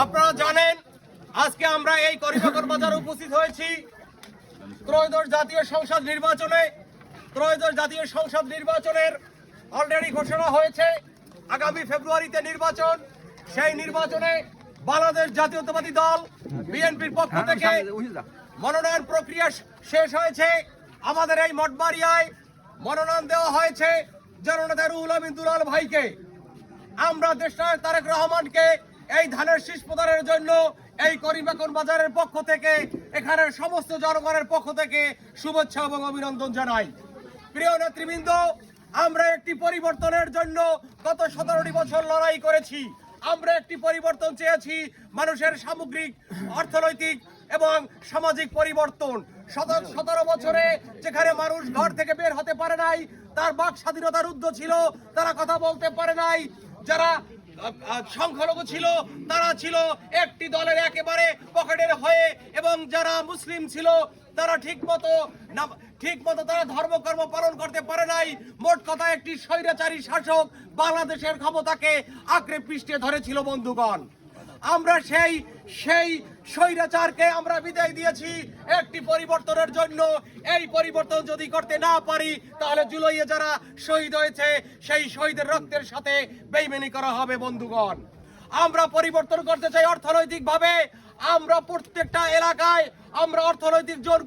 আপনারা জানেন আজকে আমরা এই করিমগঞ্জ বাজারে উপস্থিত হয়েছি ত্রয়োদশ জাতীয় সংসদ নির্বাচনের অলরেডি ঘোষণা হয়েছে আগামী ফেব্রুয়ারিতে নির্বাচন। সেই নির্বাচনে বাংলাদেশ জাতীয়তাবাদী দল বিএনপির পক্ষ থেকে মনোনয়ন প্রক্রিয়া শেষ হয়েছে। আমাদের এই মঠবাড়িয়ায় মনোনয়ন দেওয়া হয়েছে জননেতা রুহুল আমিন দুলাল ভাইকে। আমরা দেশনায়ক তারেক রহমানকে এই ধানের শীষ প্রদানের জন্য এই করিমগঞ্জ বাজারের পক্ষ থেকে এখানের সমস্ত জনগণের পক্ষ থেকে শুভেচ্ছা এবং অভিনন্দন জানাই। প্রিয় নেতৃবৃন্দ, আমরা একটি পরিবর্তনের জন্য গত 17টি বছর লড়াই করেছি। আমরা একটি পরিবর্তন চেয়েছি, মানুষের সামগ্রিক অর্থনৈতিক এবং সামাজিক পরিবর্তন। 17 বছরে যেখানে মানুষ ঘর থেকে বের হতে পারে নাই, তার বাক স্বাধীনতার রুদ্ধ ছিল, তারা কথা বলতে পারে নাই, যারা সংখ্যালঘু ছিল তারা ছিল একটি দলের একেবারে পকেটের হয়ে, এবং যারা মুসলিম ছিল তারা ঠিক মতো তারা ধর্মকর্ম পালন করতে পারে নাই। মোট কথা একটি স্বৈরাচারী শাসক বাংলাদেশের ক্ষমতাকে আঁকড়ে পৃষ্ঠে ধরেছিল। বন্ধুগণ, আমরা সেই স্বৈরাচারকে আমরা বিদায় দিয়েছি একটি পরিবর্তনের জন্য। এই পরিবর্তন যদি করতে না পারি, তাহলে জুলাইয়ে যারা শহীদ হয়েছে সেই শহীদের রক্তের সাথে বেইমানি করা হবে। বন্ধুগণ, আমরা পরিবর্তন করতে চাই অর্থনৈতিকভাবে। আমরা প্রত্যেকটা এলাকায় আমরা অর্থনৈতিক জোন